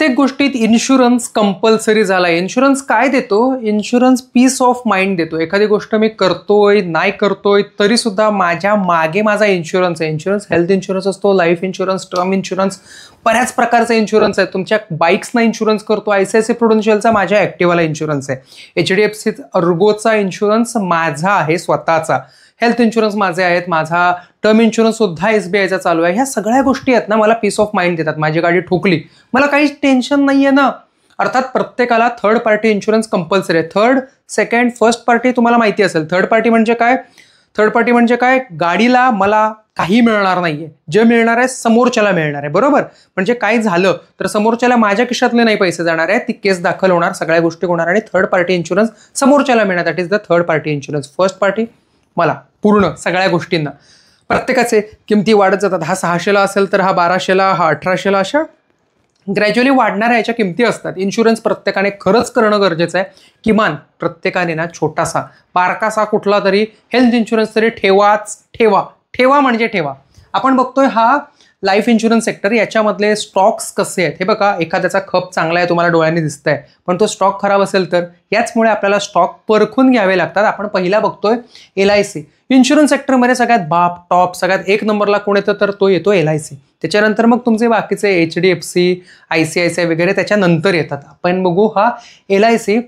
प्रत्येक गोष्टीत insurance compulsory झाला. इन्शुरन्स काय देतो? इन्शुरन्स पीस ऑफ माइंड देतो. एखादी गोष्ट मी करतोय नाही करतोय तरी सुद्धा माझ्या मागे माझा इन्शुरन्स आहे. इन्शुरन्स हेल्थ इन्शुरन्स असतो, लाईफ इन्शुरन्स, टर्म इन्शुरन्स, बऱ्याच प्रकारचा इन्शुरन्स आहे. तुमच्या बाईक्सना इन्शुरन्स करतो. आयसीआयसीआय प्रुडेन्शियलचा माझ्या ॲक्टिवाला इन्शुरन्स आहे. एचडीएफसी अर्गोचा इन्शुरन्स माझा आहे स्वतःचा. हेल्थ इन्शुरन्स माझे आहेत. माझा टर्म इन्शुरन्स सुद्धा एसबीआयचा चालू आहे. ह्या सगळ्या गोष्टी आहेत ना मला पीस ऑफ माइंड देतात. माझी गाडी ठोकली, मला काहीच टेन्शन नाहीये ना. अर्थात प्रत्येकाला थर्ड पार्टी इन्शुरन्स कंपल्सरी आहे. थर्ड, सेकंड, फर्स्ट पार्टी तुम्हाला माहिती असेल. थर्ड पार्टी म्हणजे काय? थर्ड पार्टी म्हणजे काय? गाडीला मला काही मिळणार नाहीये, जे मिळणार आहे समोरच्याला मिळणार आहे. बरोबर? म्हणजे काय झालं तर समोरच्याला माझ्या खिशातले नाही पैसे जाणार आहे, ती केस दाखल होणार, सगळ्या गोष्टी होणार आणि थर्ड पार्टी इन्शुरन्स समोरच्याला मिळणार. That is the third party insurance. First party मला पूर्ण सगळ्या गोष्टींना. प्रत्येकाचे किमती वाढत जातात. हा 600ला असेल तर हा 1200ला, हा 1800ला, अशा ग्रॅज्युअली वाढणाऱ्या याच्या किमती असतात. इन्शुरन्स प्रत्येकाने खरंच करणं गरजेचं आहे. किमान प्रत्येकाने ना छोटासा बारकासा कुठला तरी हेल्थ इन्शुरन्स तरी ठेवा म्हणजे ठेवा. आपण बघतोय हा लाईफ इन्शुरन्स सेक्टर, याच्यामधले स्टॉक्स कसे आहेत हे बघा. एखाद्याचा खप चांगला आहे, तुम्हाला डोळ्यांनी दिसत आहे, पण तो स्टॉक खराब असेल तर याचमुळे आपल्याला स्टॉक परखून घ्यावे लागतात. आपण पहिला बघतोय LIC. इन्शुरन्स सेक्टरमध्ये सगळ्यात टॉप सगळ्यात एक नंबरला कोण येतं तर तो येतो LIC. त्याच्यानंतर मग तुमचे बाकीचे HDFC, ICICI वगैरे त्याच्यानंतर येतात. आपण बघू हा LIC,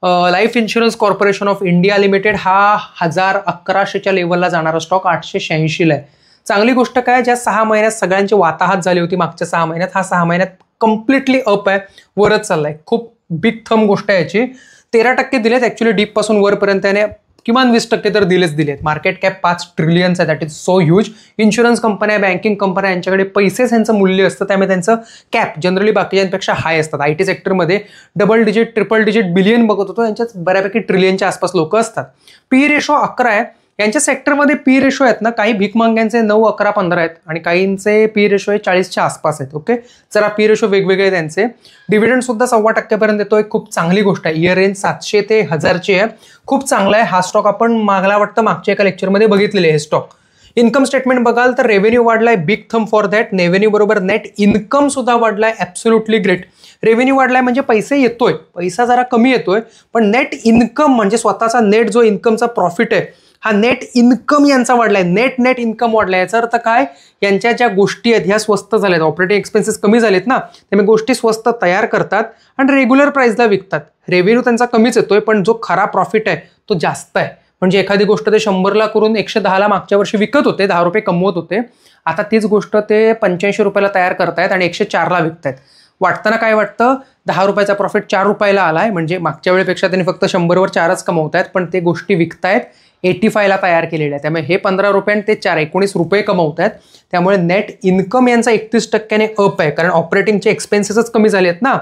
life insurance corporation of India limited, हा 1100च्या लेवलला जाणारा स्टॉक 886ला आहे. चांगली गोष्ट काय, ज्या 6 महिन्यात सगळ्यांची वाताहत झाली होती मागच्या 6 महिन्यात, हा 6 महिन्यात कम्प्लिटली अप आहे, वरच चाललाय. खूप बिग थम गोष्ट आहे याची. 13% दिलेत ऍक्च्युली डीप पासून वरपर्यंत, याने किमान 20% तर दिलेत. मार्केट कॅप 5 ट्रिलियन्स आहे. That is so huge. Insurance कंपन्या, बँकिंग कंपन्या यांच्याकडे पैसेच यांचं मूल्य असतं, त्यामुळे त्यांचं कॅप जनरली बाकीच्यांपेक्षा हाय असतात. IT सेक्टरमध्ये double digit, triple digit, billion बघत होतो, यांच्यात बऱ्यापैकी ट्रिलियनच्या आसपास लोक असतात. पी रेशो 11 आहे. यांच्या सेक्टरमध्ये पी रेशो आहेत ना, काही भीकमांग्यांचे 9, 11, 15 आहेत आणि काहींचे पी रेशो 40च्या आसपास आहेत. ओके, जरा पी रेशो वेगवेगळे त्यांचे. डिव्हिडंड सुद्धा 1.25% येतोय. खूप चांगली गोष्ट आहे. इयर रेंज 700 ते 1000ची आहे. खूप चांगला आहे हा स्टॉक. आपण मला वाटतं मागच्या एका लेक्चरमध्ये बघितलेले हे स्टॉक. इन्कम स्टेटमेंट बघाल तर रेव्हेन्यू वाढलाय, big thumb for that. Revenue बरोबर नेट इन्कम सुद्धा वाढलाय, ॲब्सोल्युटली ग्रेट. रेव्हेन्यू वाढलाय म्हणजे पैसे येतोय, पैसा जरा कमी येतोय, पण नेट इन्कम म्हणजे स्वतःचा नेट जो इन्कमचा प्रॉफिट आहे, हा नेट इन्कम यांचा वाढलाय. नेट इन्कम वाढलाय. याचा अर्थ काय? यांच्या ज्या गोष्टी आहेत ह्या स्वस्त झाल्यात, ऑपरेटिंग एक्सपेन्सेस कमी झालेत ना, त्यामुळे गोष्टी स्वस्त तयार करतात आणि रेग्युलर प्राइसला विकतात. रेव्हेन्यू त्यांचा कमीच येतोय, पण जो खरा प्रॉफिट आहे तो जास्त आहे. म्हणजे एखादी गोष्ट ते 100ला करून 110ला मागच्या वर्षी विकत होते, 10 रुपये कमवत होते, आता तीच गोष्ट ते 85 रुपयाला तयार करतायत आणि 104ला विकतायत. वाटताना काय वाटतं? 10 रुपयाचा प्रॉफिट 4 रुपयाला आलाय, म्हणजे मागच्या वेळेपेक्षा त्यांनी फक्त 100वर 4च कमवतायत, पण ते गोष्टी विकतायत 85ला तयार केलेल्या आहे. त्यामुळे हे 15 रुपये आणि ते 4, 19 रुपये कमवतायत. त्यामुळे नेट इन्कम यांचा 31%ने अप आहे, कारण ऑपरेटिंगचे एक्सपेन्सेसच कमी झाले आहेत ना.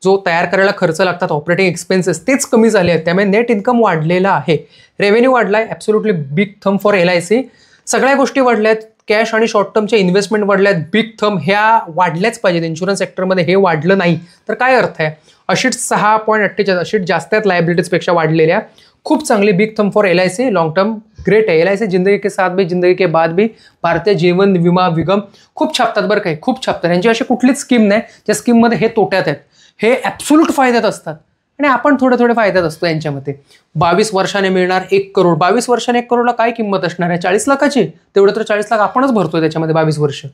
जो तयार करायला खर्च लागतात ऑपरेटिंग एक्सपेन्सेस तेच कमी झाले आहेत, त्यामुळे नेट इन्कम वाढलेला आहे. रेव्हेन्यू वाढलाय, absolutely big thumb for LIC. सगळ्या गोष्टी वाढल्या आहेत. कॅश आणि शॉर्ट टर्मचे इन्व्हेस्टमेंट वाढल्या आहेत, बिग थम. ह्या वाढल्याच पाहिजेत. इन्शुरन्स सेक्टरमध्ये हे वाढलं नाही तर काय अर्थ आहे? अशीच 6.48, अशीच जास्त आहेत लायबिलिटीजपेक्षा वाढलेल्या. खूप चांगली big thumb for LIC. Long term great आहे. LIC जिंदगी के साथ भी, जिंदगी के बाद भी, भारतीय जीवन विमा निगम खूप छापतात बरं, काही खूप छापतात. यांची अशी कुठलीच स्कीम नाही ज्या स्कीममध्ये हे तोट्यात आहेत. हे ॲब्सोल्यूट फायद्यात असतात आणि आपण थोडे फायद्यात असतो यांच्यामध्ये. 22 वर्षाने मिळणार 1 करोड. 22 वर्षाने 1 करोडला काय किंमत असणार आहे? 40 लाखाची. तेवढं तर 40 लाख आपणच भरतोय त्याच्यामध्ये 22 वर्ष.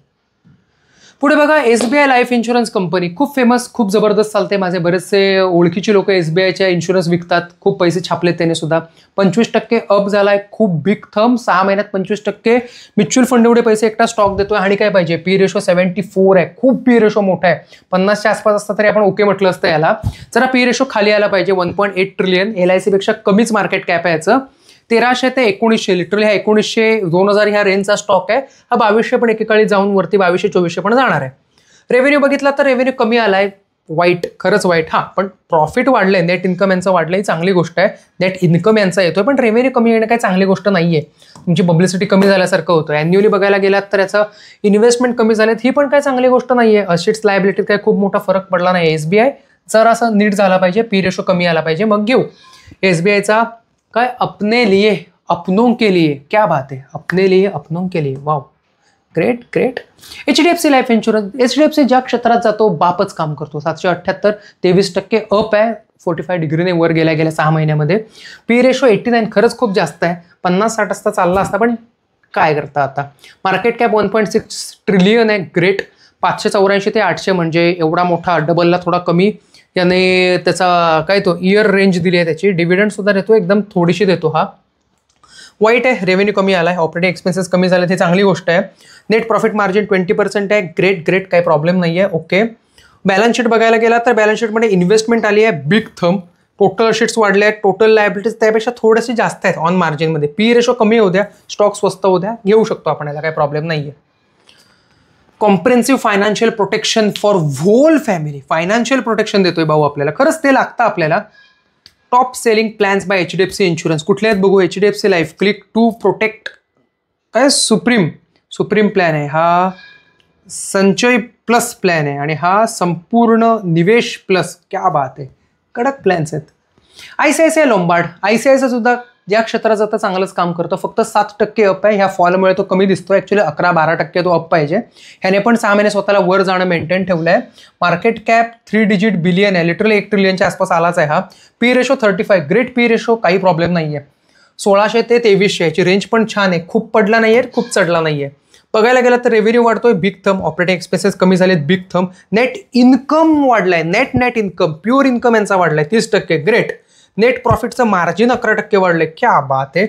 पुढे बघा, SBI लाईफ इन्शुरन्स कंपनी खूप फेमस, खूप जबरदस्त चालते. माझे बरेचसे ओळखीचे लोक SBIच्या इन्शुरन्स विकतात. खूप पैसे छापलेत त्याने सुद्धा. 25% अप झालाय, खूप बिग थम. 6 महिन्यात 25%. म्युच्युअल फंड एवढे पैसे एकटा स्टॉक देतोय आणि काय पाहिजे? पी रेशो 74 आहे. खूप पी रेशो मोठा आहे. 50च्या आसपास असता तरी आपण ओके म्हटलं असतं याला. जरा पी रेशो खाली आला पाहिजे. 1.8 ट्रिलियन. LIC पेक्षा कमीच मार्केट कॅप आहे याचं. 1300 ते 1900, लिटरली हा 1900 2000 ह्या रेंजचा स्टॉक आहे. हा 2200 पण एकेकाळी जाऊन वरती 2200-2400 पण जाणार आहे. रेव्हेन्यू बघितला तर रेव्हेन्यू कमी आलाय, वाईट, खरंच वाईट. हा, पण प्रॉफिट वाढलंय, नेट इन्कम यांचं वाढलंय, चांगली गोष्ट आहे. नेट इन्कम यांचा येतोय, पण रेव्हेन्यू कमी येणं काही चांगली गोष्ट नाहीये. तुमची पब्लिसिटी कमी झाल्यासारखं होतं. अॅन्युअली बघायला गेलात तर याचं इन्व्हेस्टमेंट कमी झालेत, ही पण काही चांगली गोष्ट नाहीये. अशीच लायबिलिटीत काही खूप मोठा फरक पडला नाही. SBI जर असं नीट झाला पाहिजे, पी रेशो कमी आला पाहिजे, मग घेऊ. SBIचा काय अपने लिए अपनों के लिए, क्या बात है, अपने लिए अपनों के लिए, wow. Great great. HDFC life insurance, HDFC ज्या क्षेत्रात जातो बापच काम करतो. 778, 23% अप आहे, 45 डिग्रीने वर गेल्या 6 महिन्यामध्ये. पी रेशो 89 खरंच खूप जास्त आहे. 50-60 असता चालला असता, पण काय करता आता. मार्केट कॅप 1.6 ट्रिलियन आहे. ग्रेट. 584 ते 800 म्हणजे एवढा मोठा, डबलला थोडा कमी. याने त्याचा काय तो इयर रेंज दिली आहे त्याची. डिव्हिडंड सुद्धा देतो, एकदम थोडीशी देतो हा. वाईट आहे, रेव्हेन्यू कमी आला आहे, ऑपरेटिंग एक्सपेन्सेस कमी झाले, ही चांगली गोष्ट आहे. नेट प्रॉफिट मार्जिन 20% आहे. ग्रेट ग्रेट, काही प्रॉब्लेम नाही आहे. ओके. बॅलन्स शीट बघायला गेला तर बॅलन्स शीटमध्ये इन्व्हेस्टमेंट आली आहे बिग थम. टोटल शीट्स वाढले आहेत, टोटल लायबिलिटीज त्यापेक्षा थोडेसे जास्त आहेत ऑन मार्जिनमध्ये. पी रेशो कमी होऊ द्या, स्टॉक स्वस्त होऊ द्या, घेऊ शकतो आपण, याला काही प्रॉब्लेम नाही आहे. Comprehensive financial protection for whole family. Financial protection देतोय भाऊ आपल्याला, खरंच ते लागतं आपल्याला. Top selling plans by HDFC insurance. कुठले आहेत बघू. HDFC life, click to protect, काय सुप्रीम प्लॅन आहे हा. संचय प्लस प्लॅन आहे आणि हा संपूर्ण निवेश प्लस. क्या बात आहे, कडक प्लॅन्स आहेत. ICICI Lombard. ICICI सुद्धा ज्या क्षेत्रात जातं चांगलंच काम करतो. फक्त 7% अप आहे. ह्या फॉलमुळे तो कमी दिसतो. ॲक्च्युली 11-12% तो अप पाहिजे. ह्याने पण 6 महिने स्वतःला वर जाणं मेंटेन ठेवलं आहे. मार्केट कॅप 3 डिजिट बिलियन आहे, लिटरली 1 ट्रिलियनच्या आसपास आलाच आहे हा. P ratio 35, great P ratio, काही प्रॉब्लेम नाही आहे. 1600 ते 2300 याची रेंज पण छान आहे. खूप पडला नाही आहे, खूप चढला नाही आहे. बघायला गेलं तर रेव्हेन्यू वाढतोय बिग थम, ऑपरेटिंग एक्सपेन्सेस कमी झालेत बिग थम. नेट इन्कम वाढलाय, नेट इन्कम, प्युअर इन्कम यांचा वाढलाय 30%. ग्रेट. नेट प्रॉफिटचं मार्जिन 11% वाढलंय. क्या बात आहे,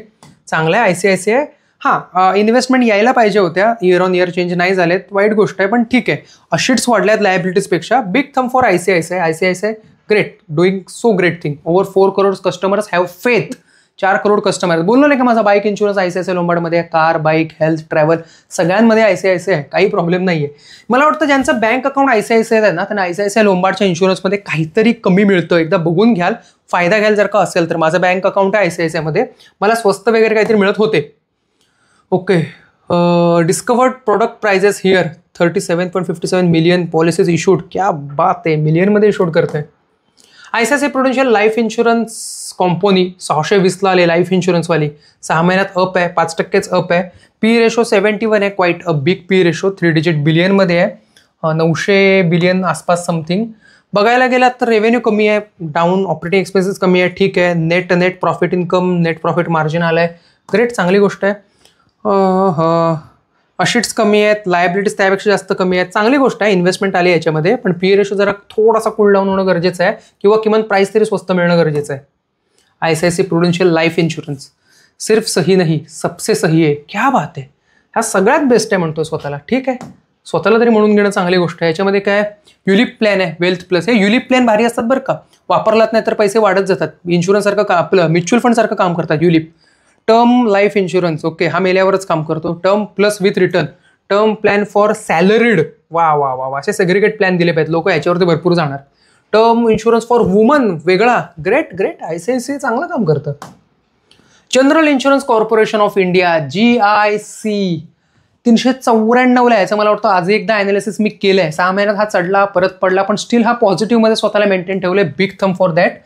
चांगलं आहे. ICICI. हां, इन्व्हेस्टमेंट यायला पाहिजे होत्या, इयर ऑन इयर चेंज नाही झालेत, वाईट गोष्ट आहे, पण ठीक आहे. अशीट्स वाढल्यात लायबिलिटीजपेक्षा. Big thumb for ICICI. Great, doing so great thing. Over 4 crore customers have faith. 4 crore customer आहेत. बोललो नाही का माझा बाईक इन्शुरन्स ICICI लोंबार्डमध्ये आहे. कार, बाईक, हेल्थ, ट्रॅव्हल सगळ्यांमध्ये ICICI आहे, काही प्रॉब्लेम नाही आहे. मला वाटतं ज्यांचं बँक अकाउंट ICICI आहे ना, त्यांना ICICI लोंबार्डच्या इन्शुरन्समध्ये काहीतरी कमी मिळतं. एकदा बघून घ्याल, फायदा घ्याल जर का असेल तर. माझं बँक अकाउंट आहे ICICI मध्ये, मला स्वस्त वगैरे काहीतरी मिळत होते. Okay. Discovered product prices here 37.57 million policies issued. क्या बात आहे, मिलियनमध्ये इशूड करते. ICICI Prudential life insurance company 620ला आले लाईफ इन्शुरन्सवाली. 6 महिन्यात अप आहे, 5%च अप आहे. पी रेशो 71 आहे, quite a big P ratio. 3 digit बिलियनमध्ये आहे, 900 बिलियन आसपास समथिंग. बघायला गेलात तर रेव्हेन्यू कमी आहे, डाऊन. ऑपरेटिंग एक्सपेन्सेस कमी आहे, ठीक आहे. Net profit income, net profit margin आलं आहे. ग्रेट, चांगली गोष्ट आहे. अशीट्स कमी आहेत, लायबिलिटीज त्यापेक्षा जास्त कमी आहेत, चांगली गोष्ट आहे. इन्व्हेस्टमेंट आली याच्यामध्ये, पण पी रेशो जरा थोडासा कूल डाऊन होणं गरजेचं आहे, किंवा किमान प्राइस तरी स्वस्त मिळणं गरजेचं आहे. ICICI Prudential life insurance. सिर्फ सही नाही, सबसे सही आहे. क्या बात आहे, हा सगळ्यात बेस्ट आहे म्हणतोय स्वतःला. ठीक आहे, स्वतःला तरी म्हणून घेणं चांगली गोष्ट आहे. याच्यामध्ये काय युलिप प्लॅन आहे, वेल्थ प्लस. हे युलिप प्लॅन भारी असतात बरं का, वापरलात नाही तर पैसे वाढत जातात. इन्शुरन्स सारखं आपलं म्युच्युअल फंड सारखं काम करतात ULIP. Term life insurance, okay, हा मेल्यावरच काम करतो. Term plus with return. Term plan for salaried. वा वा वा, असे सेग्रिगेट प्लॅन दिले पाहिजेत, लोक याच्यावरती भरपूर जाणार. टर्म इन्शुरन्स फॉर वुमन वेगळा. ग्रेट ग्रेट, ICICI चांगलं काम करतं. General insurance corporation of India, GIC, 394ला. याचं मला वाटतं आज एकदा अनालिसिस मी केलं आहे. 6 महिन्यात हा चढला, परत पडला, पण स्टील हा पॉझिटिव्हमध्ये स्वतःला मेंटेन ठेवले. Big thumb for that.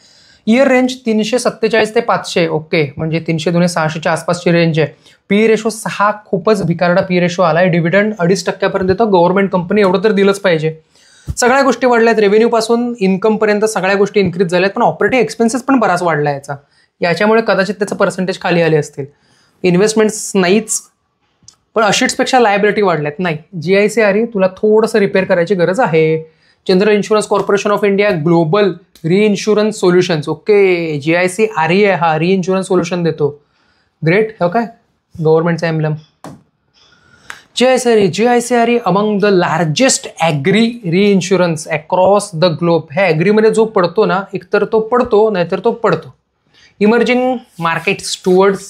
Year range 347 ते 500. ओके, म्हणजे 300-600च्या आसपासची रेंज आहे. पी रेशो 6, खूपच भिकारडा पी रेशो आलाय. डिव्हिडंड 2.5% येतो. गव्हर्नमेंट कंपनी, एवढं तर दिलंच पाहिजे. सगळ्या गोष्टी वाढल्यात, रेव्हेन्यू पासून इन्कमपर्यंत सगळ्या गोष्टी इन्क्रीज झाल्यात, पण ऑपरेटिंग एक्सपेन्सेस पण बराच वाढला याचा. याच्यामुळे कदाचित त्याचं पर्सेंटेज खाली आले असतील. इन्व्हेस्टमेंट्स नाहीच, पण अशीट्सपेक्षा लायबिलिटी वाढल्यात. नाही, GIC तुला थोडंसं रिपेअर करायची गरज आहे. General insurance corporation of India global री इन्शुरन्स सोल्युशन्स. ओके, GIC आहे, हा री इन्शुरन्स सोल्युशन देतो. ग्रेट. हो काय, गव्हर्नमेंटचा emblem. GIC among the largest agri reinsurance across the globe. ह्या ॲग्रीमध्ये जो पडतो ना, एकतर तो पडतो नाहीतर तो पडतो. Emerging markets towards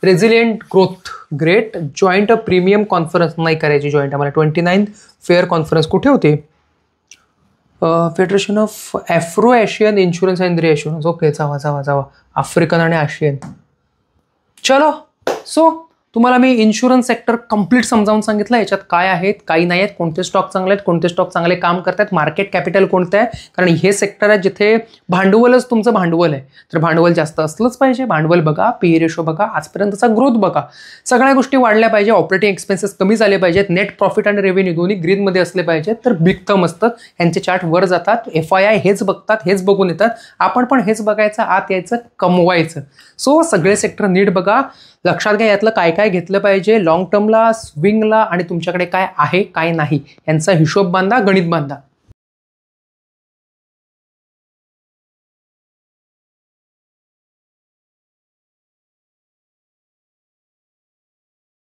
resilient growth. Great. Joint premium conference नाही करायची, जॉईंट आम्हाला. 29 फेअर कॉन्फरन्स कुठे होती? Federation of Afro Asian insurance and री इन्शुरन्स. ओके, जावा. आफ्रिकन आणि आशियन. चलो, सो तुम्हाला मी इन्शुरन्स सेक्टर कंप्लीट समजावून सांगितलं, याच्यात काय आहेत काही नाही आहेत, कोणते स्टॉक चांगले आहेत, कोणते स्टॉक चांगले काम करतात, मार्केट कॅपिटल कोणतं आहे, कारण हे सेक्टर आहे जिथे भांडवलच तुमचं भांडवल आहे. तर भांडवल जास्त असलंच पाहिजे. भांडवल बघा, पी रेशो बघा, आजपर्यंतचा ग्रोथ बघा, सगळ्या गोष्टी वाढल्या पाहिजे, ऑपरेटिंग एक्सपेन्सेस कमी झाले पाहिजेत, नेट प्रॉफिट आणि रेव्हेन्यू दोन्ही ग्रीनमध्ये असले पाहिजेत, तर बिग थम असतात, यांचे चार्ट वर जातात, FII हेच बघतात, हेच बघून येतात, आपण पण हेच बघायचं, आत यायचं, कमवायचं. सो सगळे सेक्टर नीट बघा, लक्षात घ्या यातलं काय काय घेतलं पाहिजे, लॉंग टर्मला, स्विंगला, आणि तुमच्याकडे काय आहे काय नाही यांचा हिशोब बांधा, गणित बांधा.